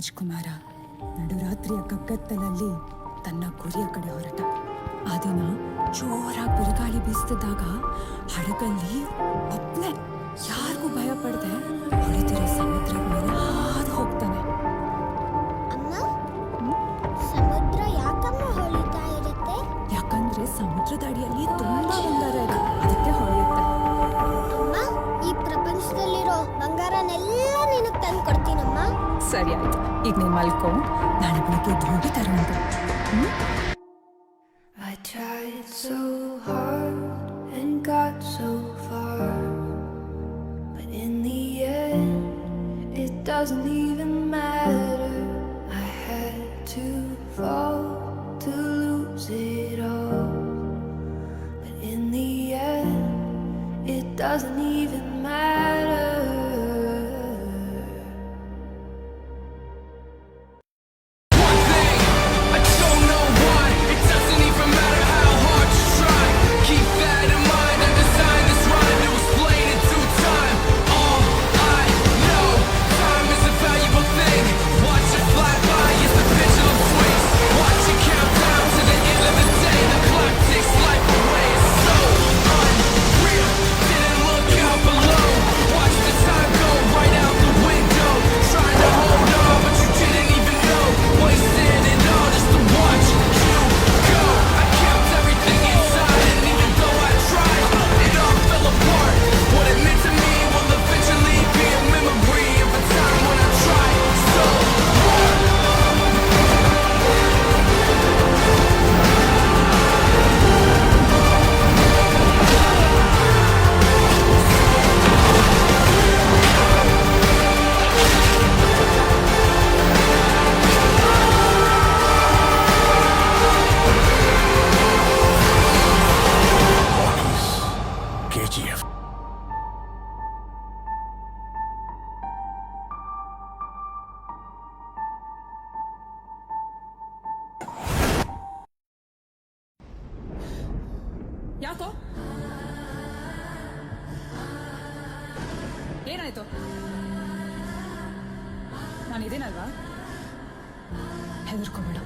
ರಾಜ್ಕುಮಾರ ನಡುರಾತ್ರಿಯ ಕಗ್ಗತ್ತಲಲ್ಲಿ ತನ್ನ ಗುರಿಯ ಕಡೆ ಹೊರಟ. ಆ ದಿನ ಜೋರಾಗಿ ಬಿರುಗಾಳಿ ಬೀಸ್ತಿದ್ದಾಗ ಹಡಗಲ್ಲಿ ಒಬ್ಬನೇ ಯಾರಿಗೂ ಭಯ ಪಡದೆ ಹೊಳಿತಿರೋ ಸಮುದ್ರದ ಮೇಲೆ ಹಾದು ಹೋಗ್ತಾನೆ. ಸಮುದ್ರ ಯಾಕಮ್ಮ ಹೊಳಿತಾ ಇರುತ್ತೆ? ಯಾಕಂದ್ರೆ ಸಮುದ್ರದ ಅಡಿಯಲ್ಲಿ ತುಂಬಾ ಬಂಗಾರ ಇದೆ, ಅದಕ್ಕೆ ಹೊಳೆಯುತ್ತೆ. ಅಮ್ಮ, ಈ ಪ್ರಪಂಚದಲ್ಲಿರೋ ಬಂಗಾರನೆಲ್ಲ ನಿನಗೆ ತಂದು ಕೊಡ್ತೀನಮ್ಮ. ಸರಿ ಆಯ್ತು, ಈಗ ನೀನ್ ಮಲ್ಕೋ, ನಾಳೆ ಬೆಳಿಗ್ಗೆ ಧೂಬಿ ತರುವಂತೆ. I tried so hard and got so far, but in the end it doesn't even matter. I had to fall to lose it all, but in the end it doesn't even matter. ಯಾಕೋ ಏನಾಯ್ತು? ನಾನಿದೇನಲ್ವಾ, ಹೆದರ್ಕೋಬೇಡ.